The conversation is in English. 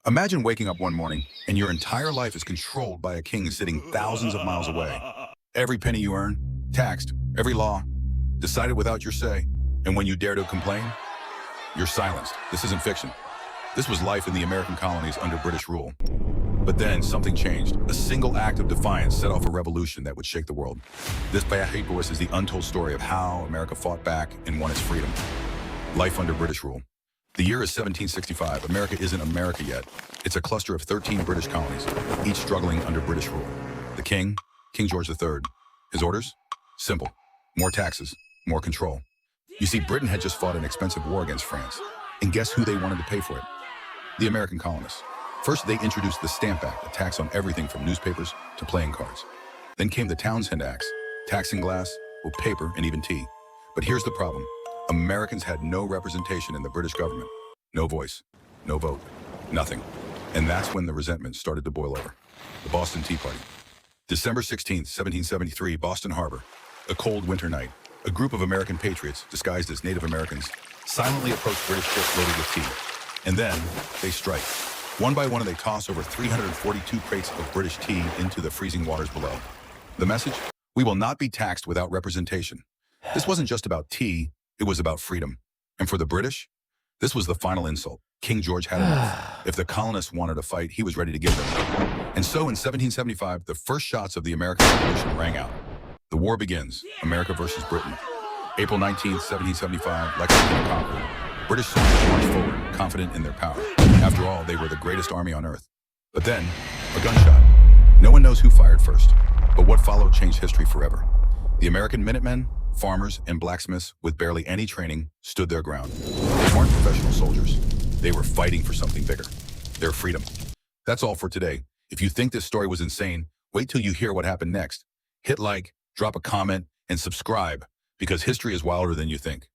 Imagine waking up one morning and your entire life is controlled by a king sitting thousands of miles away. Every penny you earn, taxed, every law, decided without your say. And when you dare to complain, you're silenced. This isn't fiction. This was life in the American colonies under British rule. But then something changed. A single act of defiance set off a revolution that would shake the world. This Battle is the untold story of how America fought back and won its freedom. Life under British rule. The year is 1765. America isn't America yet. It's a cluster of 13 British colonies, each struggling under British rule. The king, King George III. His orders? Simple. More taxes, more control. You see, Britain had just fought an expensive war against France. And guess who they wanted to pay for it? The American colonists. First, they introduced the Stamp Act, a tax on everything from newspapers to playing cards. Then came the Townshend Acts, taxing glass, well, paper, and even tea. But here's the problem. Americans had no representation in the British government. No voice, no vote, nothing. And that's when the resentment started to boil over. The Boston Tea Party. December 16th, 1773, Boston Harbor. A cold winter night. A group of American patriots, disguised as Native Americans, silently approach British ships loaded with tea. And then, they strike. One by one, they toss over 342 crates of British tea into the freezing waters below. The message? We will not be taxed without representation. This wasn't just about tea, it was about freedom. And for the British, this was the final insult. King George had enough. If the colonists wanted a fight, he was ready to give them. And so in 1775, the first shots of the American Revolution rang out. The war begins, America versus Britain. April 19th, 1775, Lexington and Concord. British soldiers marched forward, confident in their power. After all, they were the greatest army on earth. But then, a gunshot. No one knows who fired first, but what followed changed history forever. The American Minutemen, farmers, and blacksmiths with barely any training stood their ground. They weren't professional soldiers. They were fighting for something bigger, their freedom. That's all for today. If you think this story was insane, wait till you hear what happened next. Hit like, drop a comment, and subscribe, because history is wilder than you think.